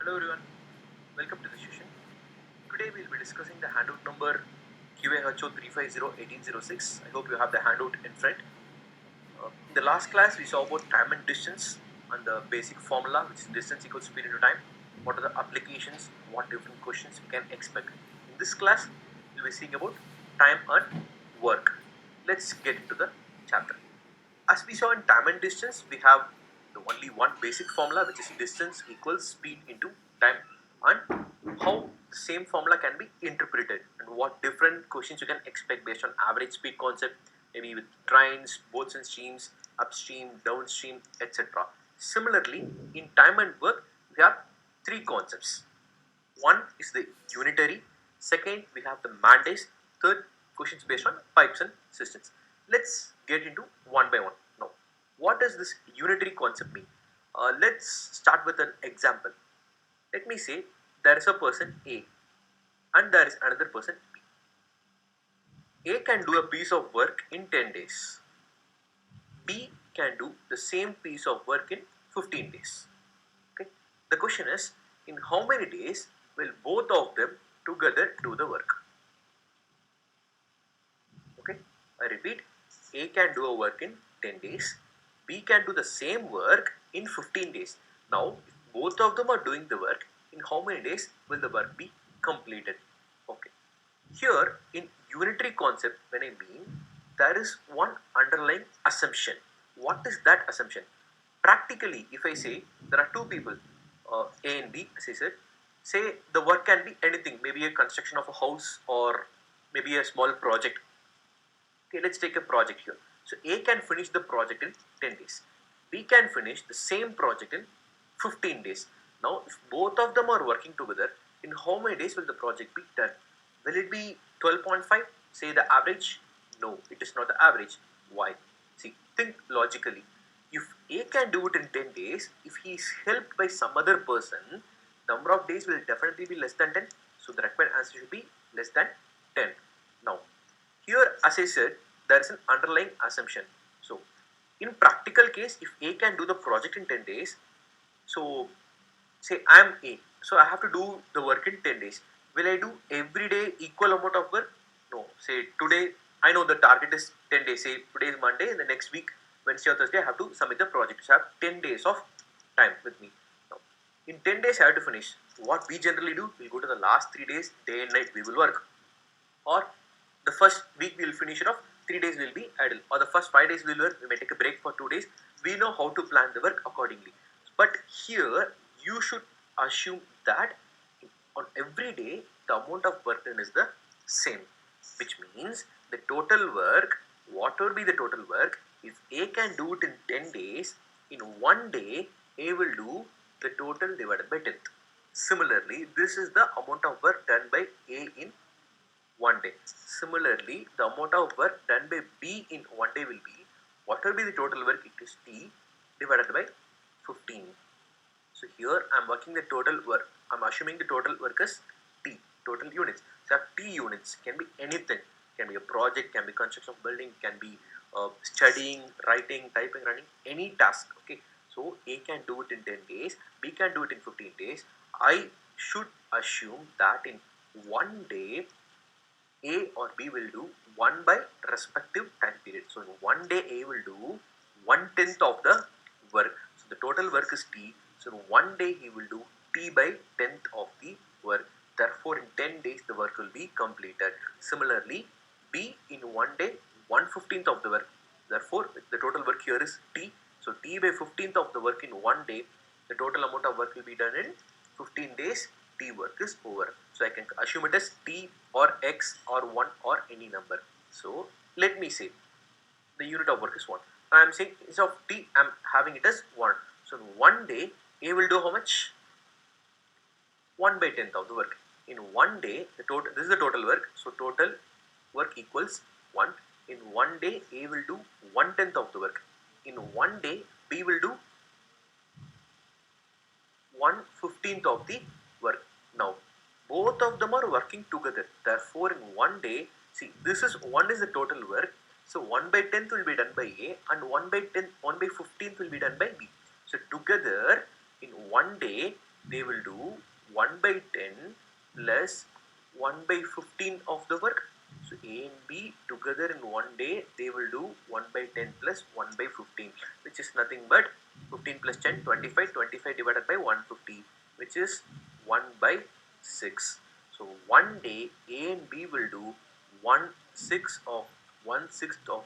Hello everyone, welcome to the session. Today we'll be discussing the handout number QAHO 3501806. I hope you have the handout in front. In the last class we saw about time and distance and the basic formula, which is distance equals speed into time. What are the applications, what different questions we can expect. In this class we'll be seeing about time and work. Let's get into the chapter. As we saw in time and distance, we have the only one basic formula, which is distance equals speed into time, and how the same formula can be interpreted and what different questions you can expect based on average speed concept, maybe with trains, boats and streams, upstream, downstream, etc. Similarly, in time and work, we have three concepts. One is the unitary, second we have the mandates, third questions based on pipes and systems. Let's get into one by one. Now, what does this unitary concept mean? Let's start with an example. Let me say there is a person A and there is another person B. A can do a piece of work in 10 days. B can do the same piece of work in 15 days. Okay. The question is, in how many days will both of them together do the work? Okay, I repeat, A can do a work in 10 days, B can do the same work in 15 days. Now, if both of them are doing the work, in how many days will the work be completed? Okay, here in unitary concept, when I mean, there is one underlying assumption. What is that assumption? Practically, if I say there are two people, A and B, as I said, say the work can be anything, maybe a construction of a house or maybe a small project. Okay, let's take a project here. So A can finish the project in 10 days. B can finish the same project in 15 days. Now, if both of them are working together, in how many days will the project be done? Will it be 12.5? Say the average? No, it is not the average. Why? See, think logically. If A can do it in 10 days, if he is helped by some other person, number of days will definitely be less than 10. So the required answer should be less than 10. Now, here, as I said, there is an underlying assumption. So, in practical case, if A can do the project in 10 days, so say I am A, so I have to do the work in 10 days. Will I do every day equal amount of work? No. Say today, I know the target is 10 days. Say today is Monday, and the next week, Wednesday or Thursday, I have to submit the project. So I have 10 days of time with me. Now, in 10 days, I have to finish. What we generally do, we'll go to the last 3 days, day and night, we will work. Or the first week we will finish it off, 3 days will be idle, or the first 5 days we will work, we may take a break for 2 days. We know how to plan the work accordingly. But here you should assume that on every day the amount of work done is the same, which means the total work, what would be the total work, if A can do it in 10 days, in one day A will do the total divided by 10th. Similarly, this is the amount of work done by A in one day. Similarly, the amount of work done by B in one day will be, what will be the total work? It is T divided by 15. So here I am working the total work. I am assuming the total work is T, total units. So T units can be anything. Can be a project, can be construction of building, can be studying, writing, typing, running, any task. Okay. So A can do it in 10 days, B can do it in 15 days. I should assume that in one day A or B will do 1 by respective time period. So in one day A will do 1/10 of the work. So the total work is T. So in one day he will do T by 10th of the work. Therefore in 10 days the work will be completed. Similarly, B in one day 1/15th of the work. Therefore the total work here is T. So T by 15th of the work in one day, the total amount of work will be done in 15 days. T work is over. So I can assume it as T or X or 1 or any number. So let me say the unit of work is 1. I am saying instead of T, I am having it as 1. So in one day, A will do how much? 1 by 10th of the work. In one day, the total, this is the total work. So total work equals 1. In one day, A will do 1/10 of the work. In one day, B will do 1/15th of the work. Now, both of them are working together. Therefore, in one day, see, this is 1 is the total work. So 1 by 10th will be done by A and 1 by 15th will be done by B. So together in one day, they will do 1 by 10 plus 1 by 15 of the work. So A and B together in one day, they will do 1 by 10 plus 1 by 15, which is nothing but 15 plus 10, 25, 25 divided by 150, which is 1 by 6. So one day A and B will do 1/6 of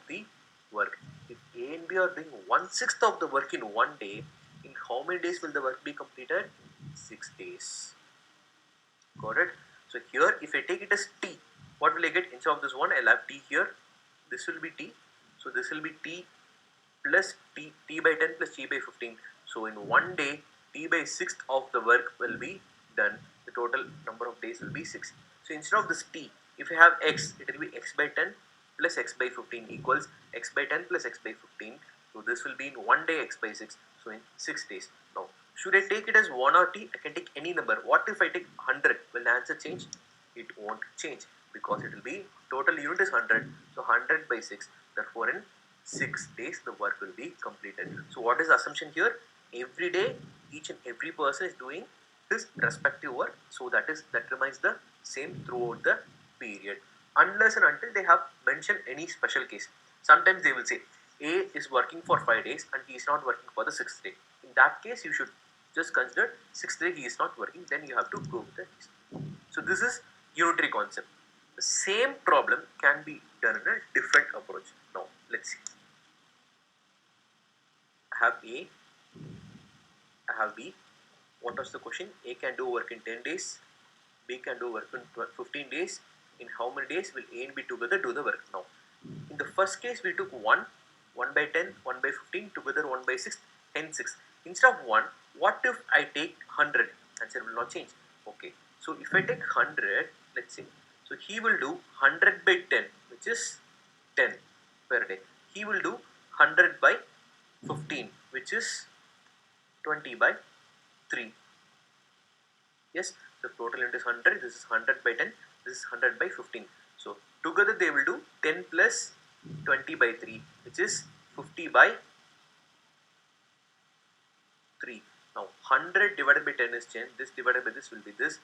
the work. If A and B are doing 1/6 of the work in one day, in how many days will the work be completed? 6 days. Got it? So here, if I take it as T, what will I get? Instead of this one, I'll have T here. This will be T. So this will be T plus T by 10 plus T by 15. So in one day, T by 6th of the work will be done. The total number of days will be 6. So instead of this T, if you have X, it will be X by 10 plus X by 15 equals X by 10 plus X by 15. So this will be in one day X by 6. So in 6 days. Now, should I take it as 1 or T? I can take any number. What if I take 100? Will the answer change? It won't change because it will be total unit is 100. So 100 by 6. Therefore, in 6 days the work will be completed. So what is the assumption here? Every day, each and every person is doing his respective work. So that remains the same throughout the period. Unless and until they have mentioned any special case. Sometimes they will say A is working for 5 days and he is not working for the 6th day. In that case, you should just consider 6th day he is not working, then you have to go with the case. So this is unitary concept. The same problem can be done in a different approach. Now let's see. I have A, I have B. What was the question? A can do work in 10 days, B can do work in 15 days. In how many days will A and B together do the work? Now, in the first case, we took 1, 1 by 10, 1 by 15, together 1 by 6, hence 6. Instead of 1, what if I take 100? Answer will not change. Okay, so if I take 100, let's say, so he will do 100 by 10, which is 10 per day. He will do 100 by 15, which is 20 by 3. Yes, the total unit is 100, this is 100 by 10, this is 100 by 15. So together they will do 10 plus 20 by 3, which is 50 by 3. Now 100 divided by 10 is 10, this divided by this will be this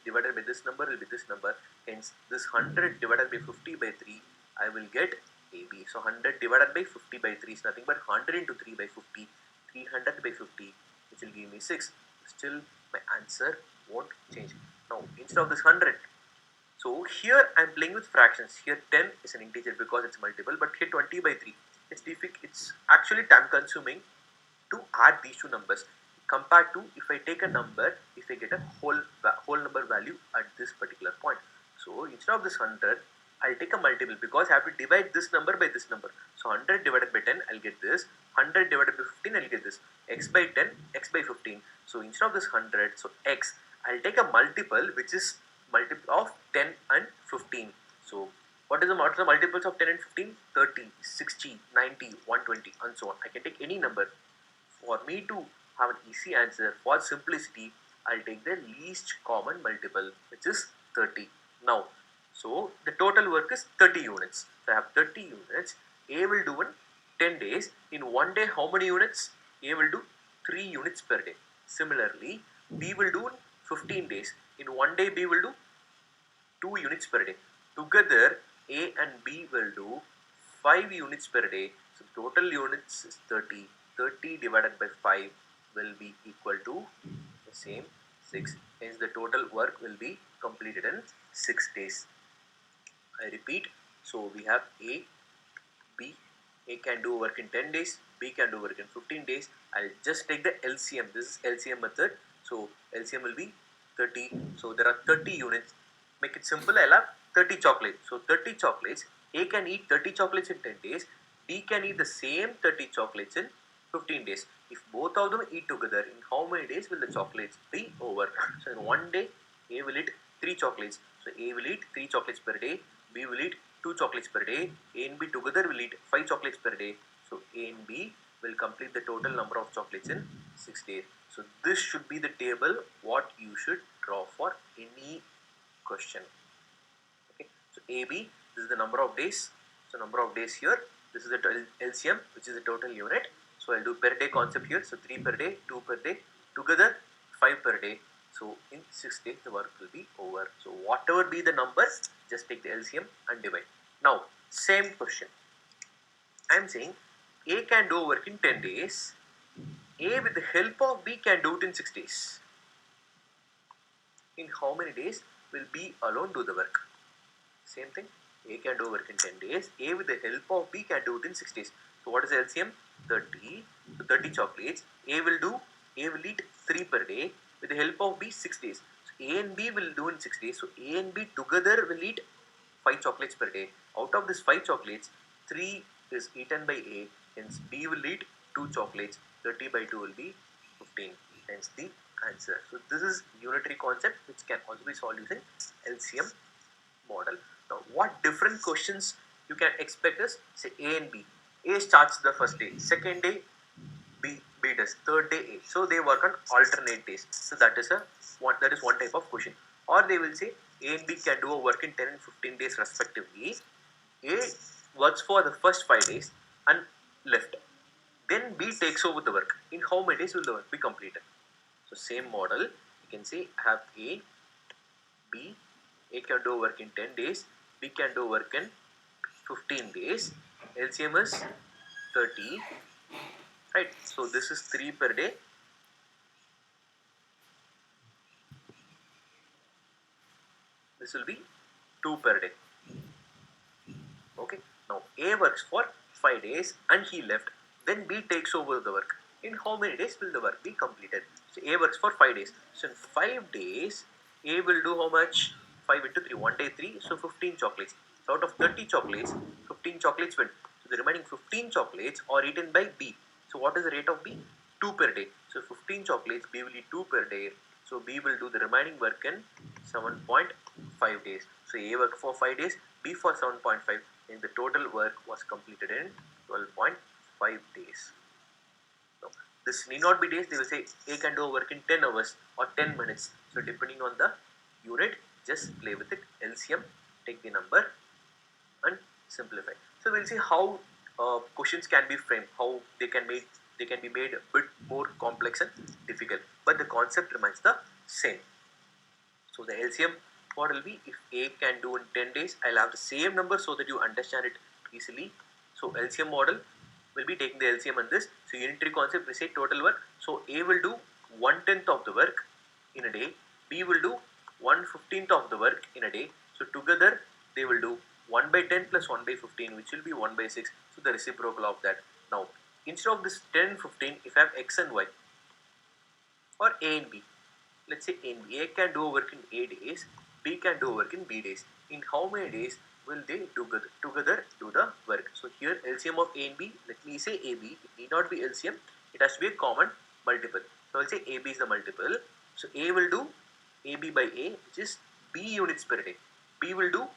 divided by this number will be this number, hence this 100 divided by 50 by 3, I will get AB. So 100 divided by 50 by 3 is nothing but 100 into 3 by 50, 300 by 50, which will give me 6. Still my answer won't change. Now instead of this 100, so here I am playing with fractions. Here 10 is an integer because it's multiple, but here 20 by 3, it's difficult. It's actually time consuming to add these two numbers compared to if I take a number, if I get a whole number value at this particular point. So instead of this 100, I'll take a multiple because I have to divide this number by this number. So 100 divided by 10, I'll get this. 100 divided by 15, I'll get this. X by 10, X by 15. So instead of this 100, so X, I'll take a multiple which is multiple of 10 and 15. So what is the multiples of 10 and 15? 30, 60, 90, 120 and so on. I can take any number. For me to have an easy answer, for simplicity, I'll take the least common multiple, which is 30. Now, so the total work is 30 units. So I have 30 units. A will do in 10 days. In one day, how many units? A will do 3 units per day. Similarly, B will do in 15 days. In one day, B will do 2 units per day. Together, A and B will do 5 units per day. So total units is 30. 30 divided by 5 will be equal to the same 6. Hence the total work will be completed in 6 days. I repeat, so we have A, B. A can do work in 10 days, B can do work in 15 days. I'll just take the LCM. This is LCM method. So LCM will be 30. So there are 30 units. Make it simple, I'll have 30 chocolates. So 30 chocolates. A can eat 30 chocolates in 10 days. B can eat the same 30 chocolates in 15 days. If both of them eat together, in how many days will the chocolates be over? So in one day, A will eat 3 chocolates. So A will eat 3 chocolates per day. B will eat 2 chocolates per day. A and B together will eat 5 chocolates per day. So A and B will complete the total number of chocolates in 6 days. So this should be the table what you should draw for any question. Okay. So AB, this is the number of days. So number of days here. This is the LCM, which is the total unit. So I'll do per day concept here. So 3 per day, 2 per day. Together 5 per day. So in 6 days the work will be over. So whatever be the number, just take the LCM and divide. Now same question. I am saying A can do work in 10 days. A with the help of B can do it in 6 days. In how many days will B alone do the work? Same thing. A can do work in 10 days. A with the help of B can do it in 6 days. So what is the LCM? 30. So 30 chocolates. A will eat 3 per day. With the help of B, 6 days. So A and B will do in 6 days. So A and B together will eat 5 chocolates per day. Out of this 5 chocolates, 3 is eaten by A. Hence B will eat 2 chocolates. 30 by 2 will be 15. Hence the answer. So this is unitary concept which can also be solved using LCM model. Now, what different questions you can expect is, say A and B. A starts the first day, second day B does, third day A. So they work on alternate days. So that is one type of question. Or they will say A and B can do a work in 10 and 15 days respectively. A works for the first 5 days and left. Then B takes over the work. In how many days will the work be completed? So same model, you can say I have A, B. A can do work in 10 days, B can do work in 15 days. LCM is 30, right? So this is 3 per day. This will be 2 per day. Okay. Now A works for 5 days and he left. Then B takes over the work. In how many days will the work be completed? So A works for 5 days. So in 5 days, A will do how much? 5 into 3, 1 day 3, so 15 chocolates. So out of 30 chocolates, 15 chocolates went. So the remaining 15 chocolates are eaten by B. So what is the rate of B? 2 per day. So 15 chocolates, B will eat 2 per day. So B will do the remaining work in 7.5 days. So A worked for 5 days, B for 7.5, and the total work was completed in 12.5 days. So this need not be days, they will say A can do work in 10 hours or 10 minutes. So depending on the unit, just play with it. LCM, take the number and simplify. So we'll see how questions can be framed, how they can be made a bit more complex and difficult, but the concept remains the same. So the LCM model will be, if A can do in 10 days, I'll have the same number so that you understand it easily. So LCM model will be taking the LCM on this. So unitary concept, we say total work. So A will do 1/10 of the work in a day. B will do 1/15 of the work in a day. So together they will do 1 by 10 plus 1 by 15, which will be 1 by 6. So the reciprocal of that. Now instead of this 10, 15, if I have X and Y, or A and B, let's say A and B, A can do work in A days, B can do work in B days. In how many days will they together do the work? So here LCM of A and B, let me say AB, it need not be LCM, it has to be a common multiple. So I'll say AB is the multiple. So A will do AB by A, which is B units per day. B will do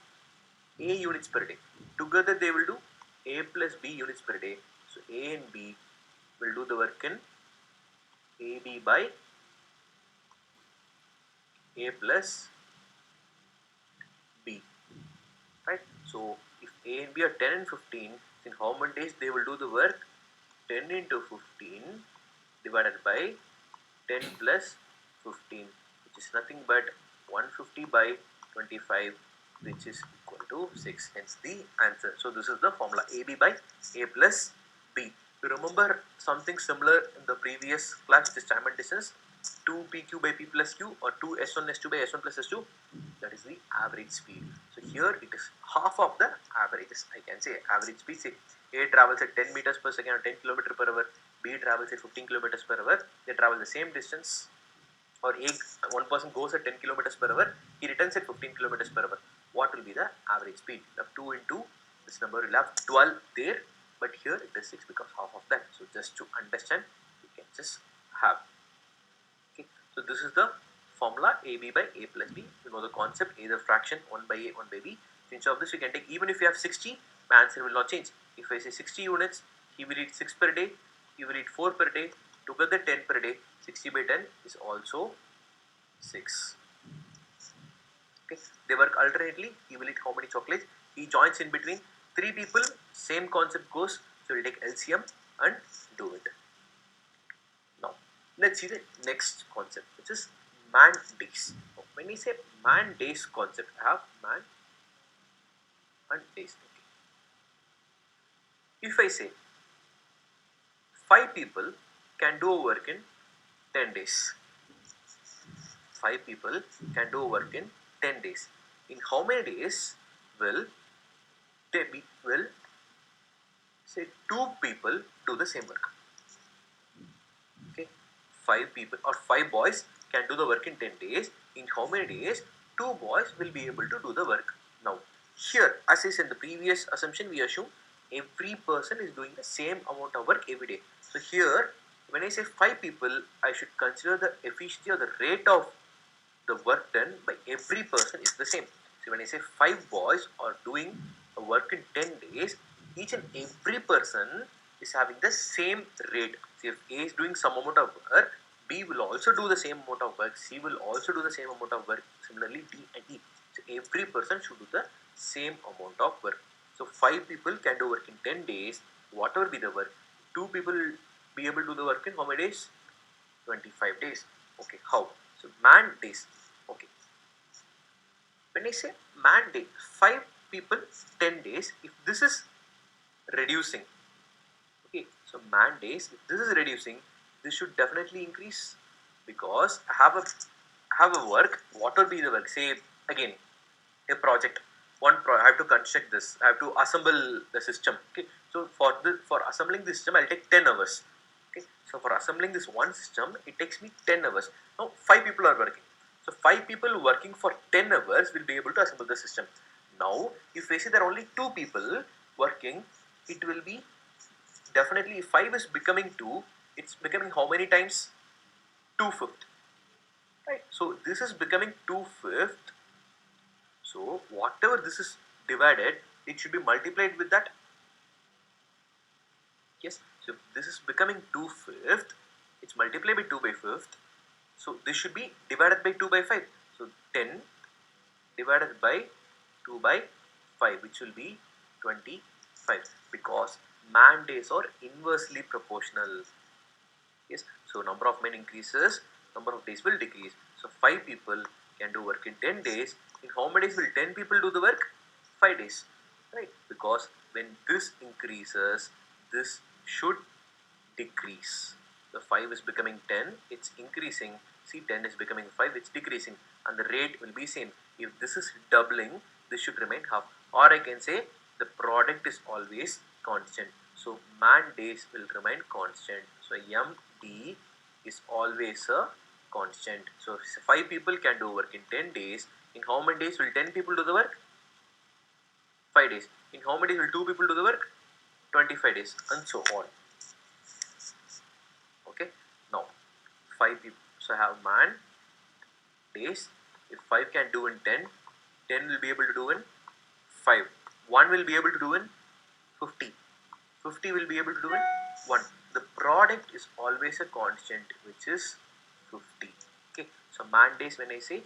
A units per day. Together they will do A plus B units per day. So A and B will do the work in AB by A plus B, right? So if A and B are 10 and 15, in how many days they will do the work? 10 into 15 divided by 10 plus 15, which is nothing but 150 by 25, which is equal to 6. Hence the answer. So this is the formula, AB by A plus B. You remember something similar in the previous class, which is time and distance, 2 PQ by P plus Q, or 2 S1 S2 by S1 plus S2. That is the average speed. So here it is half of the averages. I can say average speed. Say A travels at 10 meters per second or 10 kilometers per hour. B travels at 15 kilometers per hour. They travel the same distance. Or one person goes at 10 kilometers per hour. He returns at 15 kilometers per hour. What will be the average speed? You have 2 into this number. Will have 12 there, but here it is 6 because half of that. So just to understand, you can just have. Okay. So this is the formula AB by A plus B. You know the concept, either fraction 1 by A, 1 by B. Instead of this, you can take, even if you have 60, my answer will not change. If I say 60 units, he will eat 6 per day, he will eat 4 per day, together 10 per day. 60 by 10 is also 6. Okay. They work alternately. He will eat how many chocolates? He joins in between 3 people, same concept goes. So we'll take LCM and do it. Now Let's see the next concept, which is man days. When we say man days concept, I have man and days. Okay. If I say 5 people can do a work in 10 days, 5 people can do a work in 10 days. In how many days will they be, will say 2 people do the same work? Okay, 5 people or 5 boys can do the work in 10 days. In how many days 2 boys will be able to do the work? Now here, as I said in the previous assumption, we assume every person is doing the same amount of work every day. So here, when I say 5 people, I should consider the efficiency or the rate of the work done by every person is the same. So when I say 5 boys are doing a work in 10 days, each and every person is having the same rate. So if A is doing some amount of work, B will also do the same amount of work, C will also do the same amount of work, similarly D and E. So every person should do the same amount of work. So 5 people can do work in 10 days, whatever be the work. 2 people be able to do the work in how many days? 25 days. Okay, how? So man days. Okay. When I say man day, 5 people, 10 days, if this is reducing, okay, so man days, if this is reducing, this should definitely increase because I have a work, what will be the work? Say again, a project. I have to construct this. I have to assemble the system. Okay, so for assembling the system, I'll take 10 hours. Okay, so for assembling this one system, it takes me 10 hours. Now 5 people are working. So 5 people working for 10 hours will be able to assemble the system. Now, if we say there are only 2 people working, it will be definitely if 5 is becoming 2, it's becoming how many times? 2/5. Right. So this is becoming 2/5. So whatever this is divided, it should be multiplied with that. Yes. So this is becoming 2/5. It's multiplied by 2/5. So this should be divided by 2/5. So 10 divided by 2/5, which will be 25, because man days are inversely proportional. Yes. So number of men increases, number of days will decrease. So 5 people can do work in 10 days. In how many days will 10 people do the work? 5 days. Right. Because when this increases, this should decrease. The 5 is becoming 10, it's increasing. See, 10 is becoming 5, it's decreasing, and the rate will be same. If this is doubling, this should remain half. Or I can say the product is always constant. So man days will remain constant. So MD is always a constant. So 5 people can do work in 10 days. In how many days will 10 people do the work? 5 days. In how many days will 2 people do the work? 25 days, and so on. Okay, now 5 people. So I have man days. If 5 can do in 10, 10 will be able to do in 5. 1 will be able to do in 50. 50 will be able to do in 1. The product is always a constant, which is 50. Okay, so man days, when I say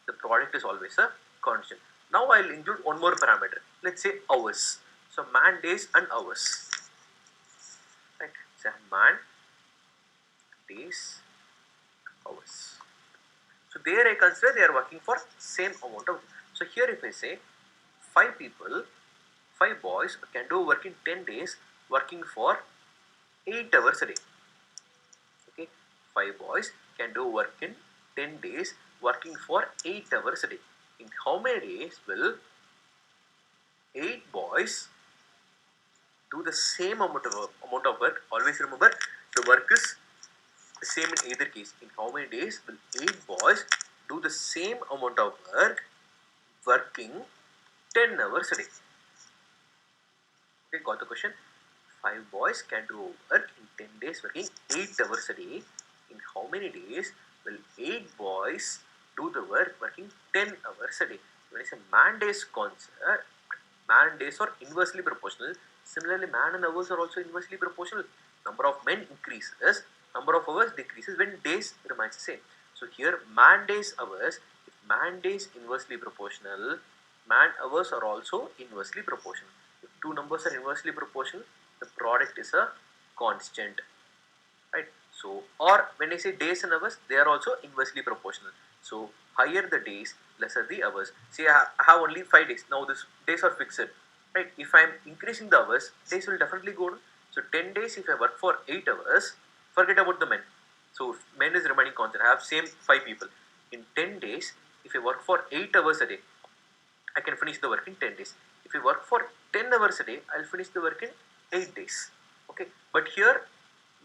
the product is always a constant. Now I'll include one more parameter. Let's say hours. So man days and hours. Right. So man days, hours. So there I consider they are working for same amount of. So here if I say 5 people, 5 boys can do work in 10 days, working for 8 hours a day. Okay, 5 boys can do work in 10 days, working for 8 hours a day. In how many days will 8 boys do the same amount of work? Always remember, the work is same in either case. In how many days will 8 boys do the same amount of work, working 10 hours a day? Okay, got the question? 5 boys can do work in 10 days, working 8 hours a day. In how many days will 8 boys do the work, working 10 hours a day? When I say man days concept, man days are inversely proportional. Similarly, man and hours are also inversely proportional. Number of men increases, number of hours decreases when days remains the same. So here man days hours, if man days inversely proportional, man hours are also inversely proportional. If two numbers are inversely proportional, the product is a constant. Right? So, or when I say days and hours, they are also inversely proportional. So, higher the days, lesser the hours. See, I have only 5 days. Now, these days are fixed, right? If I am increasing the hours, days will definitely go down. So, 10 days, if I work for 8 hours, forget about the men. So, if men is remaining constant. I have same 5 people. In 10 days, if I work for 8 hours a day, I can finish the work in 10 days. If I work for 10 hours a day, I'll finish the work in 8 days. Okay, but here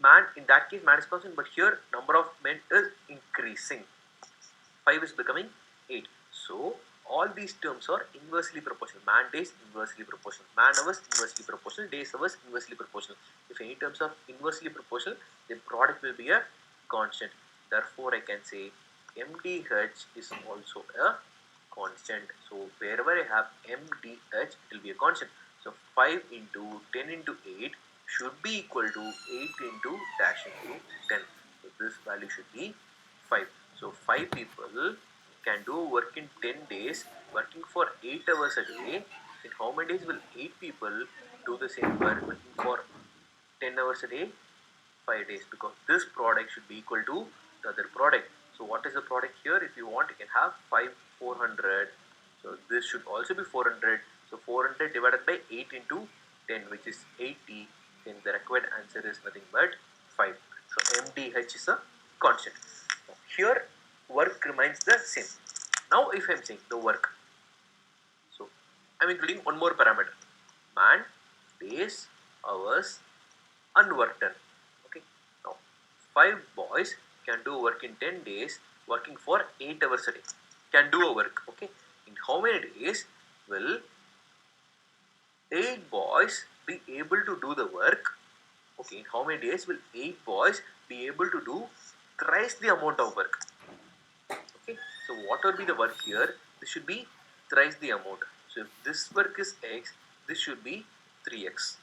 man, in that case man is constant, but here number of men is increasing. 5 is becoming 8. So all these terms are inversely proportional. Man days inversely proportional, man hours inversely proportional, days hours inversely proportional. If any terms are inversely proportional, the product will be a constant. Therefore I can say MDH is also a constant. So wherever I have MDH, it will be a constant. So 5 into 10 into 8 should be equal to 8 into dash into 10. So this value should be 5. So 5 people can do work in 10 days, working for 8 hours a day. In how many days will 8 people do the same work working for 10 hours a day? 5 days, because this product should be equal to the other product. So what is the product here? If you want, you can have 5 400. So this should also be 400. So 400 divided by 8 into 10, which is 80. Then the required answer is nothing but 5. So MDH is a constant. Here work remains the same. Now if I am saying the work, so I am including one more parameter: man, days, hours, and work done. Okay. Now 5 boys can do work in 10 days, working for 8 hours a day. Can do a work. Okay. In how many days will 8 boys be able to do the work? Okay. In how many days will 8 boys be able to do thrice the amount of work? Okay. So whatever be the work here, this should be thrice the amount. So if this work is X, this should be 3X.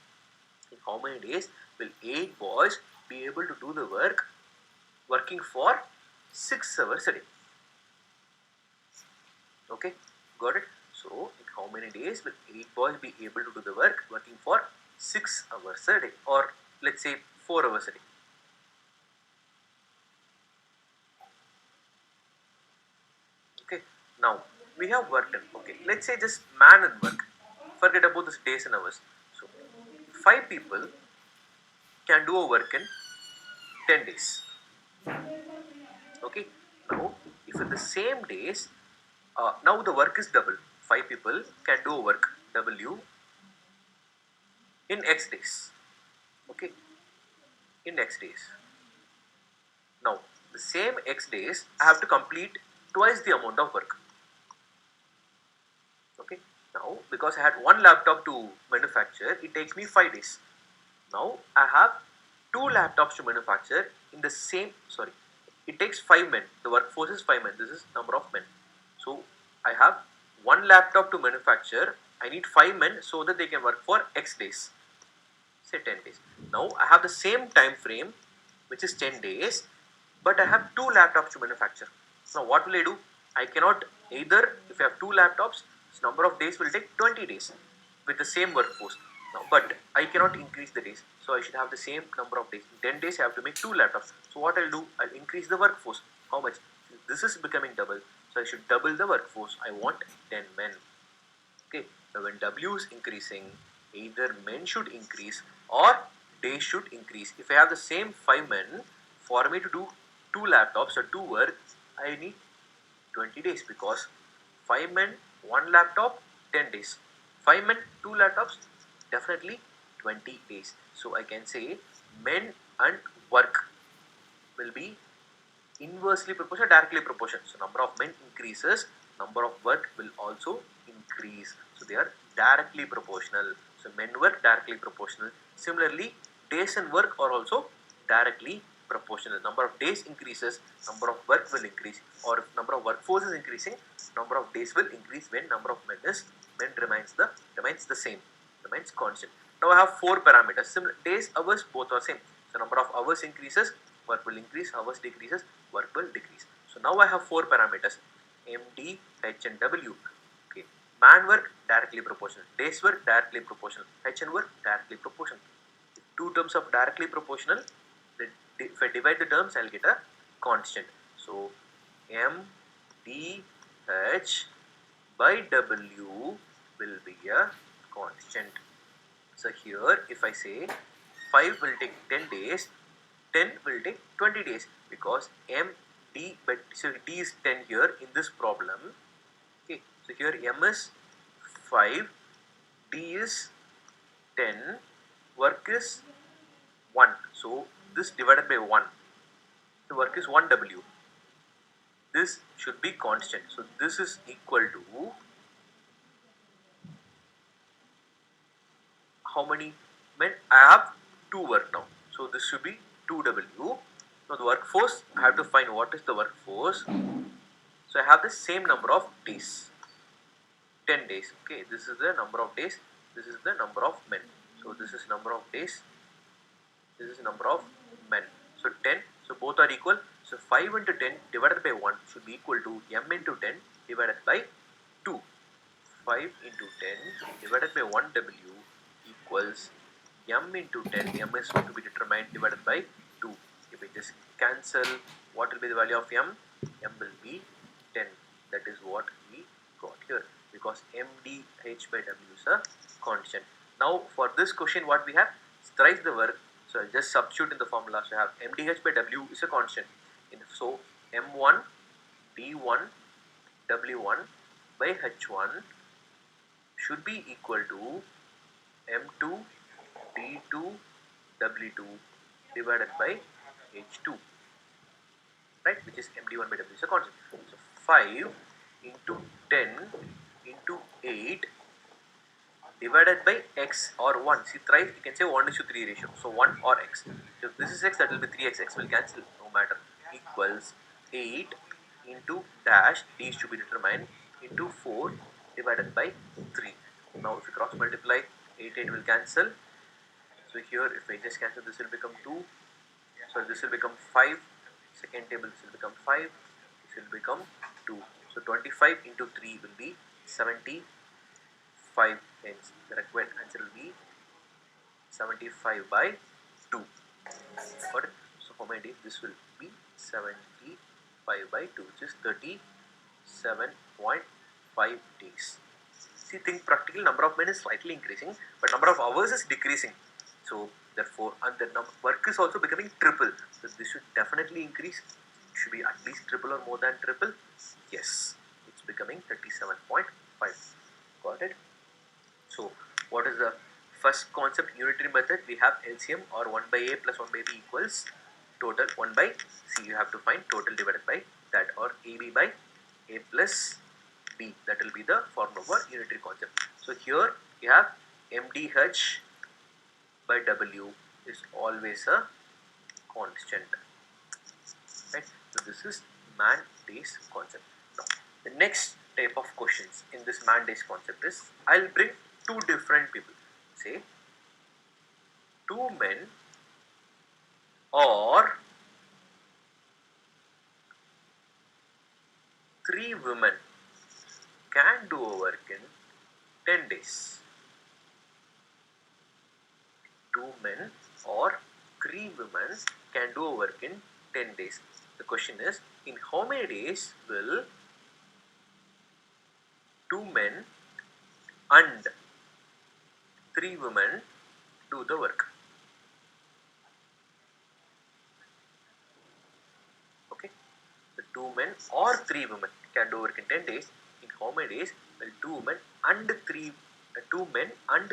In how many days will 8 boys be able to do the work working for 6 hours a day? Okay, got it? So in how many days will 8 boys be able to do the work working for 6 hours a day, or let's say 4 hours a day? Okay, now we have work done. Okay, let's say just man and work. Forget about this days and hours. So 5 people can do a work in 10 days. Okay, now if in the same days, now the work is double. 5 people can do a work W in X days. Okay, in X days. Now the same X days, I have to complete twice the amount of work. Okay, now because I had one laptop to manufacture, it takes me 5 days. Now I have 2 laptops to manufacture in the same, sorry, it takes 5 men. The workforce is 5 men. This is number of men. So I have one laptop to manufacture. I need 5 men so that they can work for X days. Say 10 days. Now I have the same time frame, which is 10 days, but I have 2 laptops to manufacture. Now what will I do? I cannot either, if I have 2 laptops, this number of days will take 20 days with the same workforce. Now, but I cannot increase the days, so I should have the same number of days. In 10 days, I have to make 2 laptops. So what I'll do? I'll increase the workforce. How much? This is becoming double, so I should double the workforce. I want 10 men. Okay, now when W is increasing, either men should increase or days should increase. If I have the same 5 men, for me to do 2 laptops or 2 work, I need 20 days, because 5 men, 1 laptop, 10 days. 5 men, 2 laptops, definitely 20 days. So I can say men and work will be inversely proportional, directly proportional. So number of men increases, number of work will also increase. So they are directly proportional. So men work directly proportional. Similarly, days and work are also directly proportional. Number of days increases, number of work will increase. Or if number of workforce is increasing, number of days will increase. When number of men remains the same, remains constant. Now I have 4 parameters. Similar days, hours, both are same. So number of hours increases, work will increase. Hours decreases, work will decrease. So now I have 4 parameters: M, D, H and W. Okay. Man work directly proportional, days work directly proportional, H and work directly proportional. If 2 terms of directly proportional, the if I divide the terms, I'll get a constant. So MDH by W will be a constant. So here if I say 5 will take 10 days, 10 will take 20 days, because MD, but so D is 10 here in this problem. Okay, so here M is 5, D is 10, work is 1. So this divided by 1, the work is 1 W. This should be constant. So this is equal to how many men? I have 2 work now. So this should be 2W. Now the workforce, I have to find what is the workforce. So I have the same number of days. 10 days. Okay, this is the number of days. This is the number of men. So this is number of days. This is number of men. So 10. So both are equal. So 5 into 10 divided by 1 should be equal to M into 10 divided by 2. 5 into 10 divided by 1W equals M into 10. M is to be determined divided by 2. If we just cancel, what will be the value of M? M will be 10. That is what we got here, because MDH by W is a constant. Now for this question, what we have? Thrice the work. So I'll just substitute in the formula. So I have MDH by W is a constant. So M1 D1 W1 by H1 should be equal to M2 D2 W2 divided by H2, right, which is MD1 by W is a constant. So 5 into 10 into 8 divided by x or 1. See, thrice you can say 1:3 ratio. So 1 or x. So if this is x, that will be 3x. X will cancel, no matter. Equals 8 into dash, d is to be determined, into 4 divided by 3. Now if you cross multiply, 8 will cancel. So here if I just cancel, this will become 2. So this will become 5. Second table, this will become 5. This will become 2. So 25 into 3 will be 75. Hence the required answer will be 75 by 2. Got it? So for my day, this will be 75 by 2, which is 37.5 days. See, think practical, number of men is slightly increasing, but number of hours is decreasing. So therefore, and the work is also becoming triple. So this should definitely increase. It should be at least triple or more than triple. Yes, it's becoming 37.5. Got it? So what is the first concept? Unitary method. We have LCM, or 1 by A plus 1 by B equals total 1 by C. You have to find total divided by that, or AB by A plus B. That will be the formula for unitary concept. So here you have MDH by W is always a constant, right? So this is man days concept. Now the next type of questions in this man days concept is, I'll bring two different people. Say 2 men or 3 women can do a work in 10 days. 2 men or 3 women can do a work in 10 days. The question is, in how many days will 2 men and 3 women do the work? Okay, the 2 men or 3 women can do work in 10 days. In how many days will 2 men and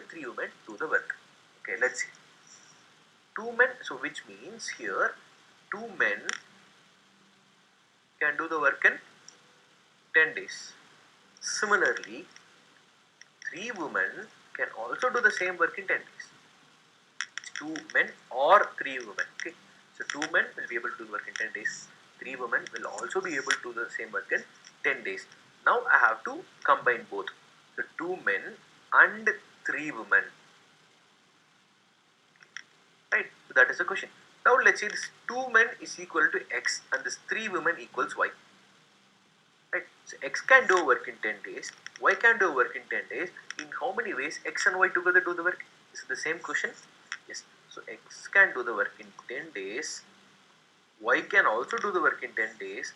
3 women do the work? Okay, let's see. 2 men, so which means here 2 men can do the work in 10 days. Similarly, 3 women can also do the same work in 10 days. 2 men or 3 women. Okay, so 2 men will be able to do work in 10 days. 3 women will also be able to do the same work in 10 days. Now I have to combine both. So 2 men and 3 women. Right? So that is the question. Now let's say this 2 men is equal to x and this 3 women equals y. Right? So x can do work in 10 days, y can do work in 10 days. In how many ways x and y together do the work? Is it the same question? Yes. So x can do the work in 10 days Y can also do the work in 10 days.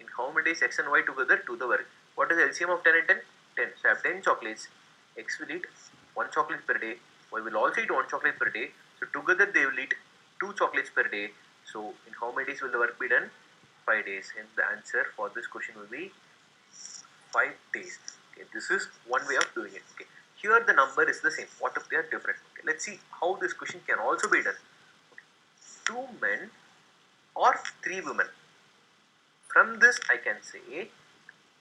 In how many days X and Y together do the work? What is the LCM of 10 and 10? 10. So I have 10 chocolates. X will eat 1 chocolate per day. Y will also eat 1 chocolate per day. So together they will eat 2 chocolates per day. So in how many days will the work be done? 5 days. And the answer for this question will be 5 days. Okay, this is one way of doing it. Okay, here the number is the same. What if they are different? Okay, let's see how this question can also be done. Okay. 2 men or 3 women. From this I can say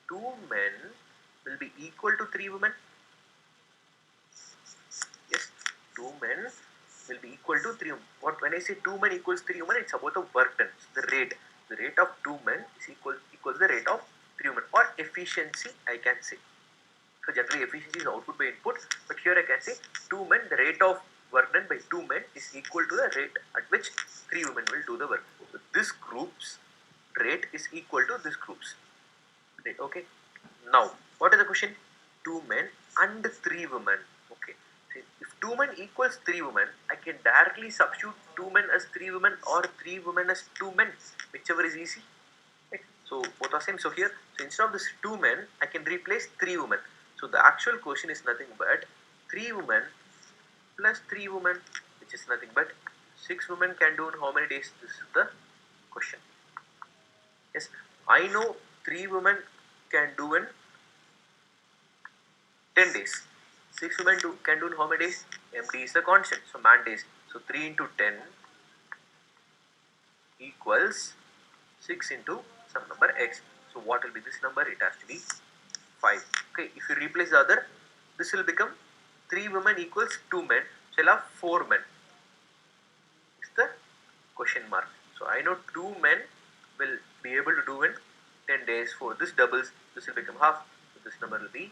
2 men will be equal to 3 women. Yes, 2 men will be equal to 3 women. What when I say 2 men equals 3 women, it's about the work done. So the rate. The rate of 2 men is equal to the rate of 3 women, or efficiency I can say. So generally efficiency is output by input, but here I can say 2 men, the rate of work done by 2 men is equal to the rate at which 3 women will do the work. So this group's rate is equal to this group's rate. Okay. Now, what is the question? 2 men and 3 women. Okay. See, if 2 men equals 3 women, I can directly substitute 2 men as 3 women or 3 women as 2 men, whichever is easy. Right? So both are same. So here, so instead of this 2 men, I can replace 3 women. So the actual question is nothing but 3 women plus 3 women, which is nothing but 6 women can do in how many days? This is the question. Yes, I know 3 women can do in 10 days. 6 women can do in how many days? MD is the constant, so man days. So 3 into 10 equals 6 into some number x. So what will be this number? It has to be 5. Okay, if you replace the other, this will become 3 women equals 2 men. So I'll have 4 men. It's the question mark. So I know 2 men will be able to do in 10 days. For this doubles, this will become half. So this number will be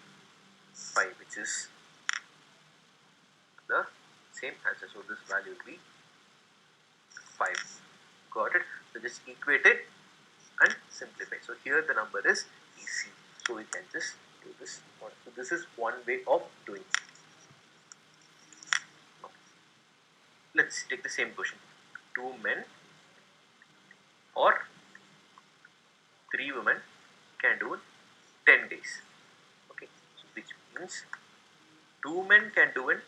5, which is the same answer. So this value will be 5. Got it? So just equate it and simplify. So here the number is easy. So we can just do this one. So this is one way of doing it. Let's take the same question. 2 men or 3 women can do in 10 days. Okay, so which means 2 men can do in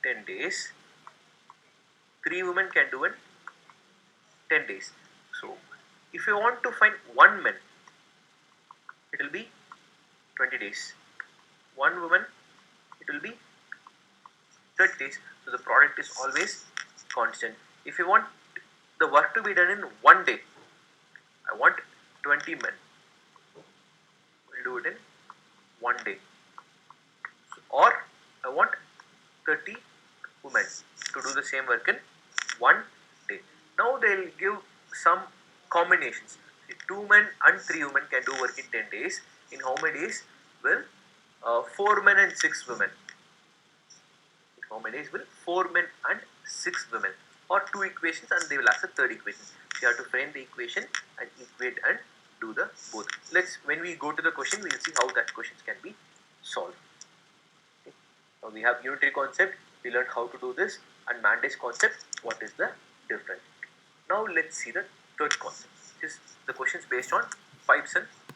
10 days, 3 women can do in 10 days. So if you want to find 1 man, it will be 20 days. 1 woman, it will be 30 days. So the product is always constant. If you want the work to be done in 1 day, I want 20 men. We'll do it in 1 day. Or I want 30 women to do the same work in 1 day. Now they'll give some combinations. 2 men and 3 women can do work in 10 days. In how many days? Well, 4 men and 6 women. In how many days will 4 men and 6 women? Or 2 equations and they will ask the third equation. So you have to frame the equation and equate and do the both. When we go to the question, we will see how that questions can be solved. Okay. Now we have unitary concept, we learned how to do this, and man-days concept, what is the difference. Now let's see the third concept, which is the questions based on pipes and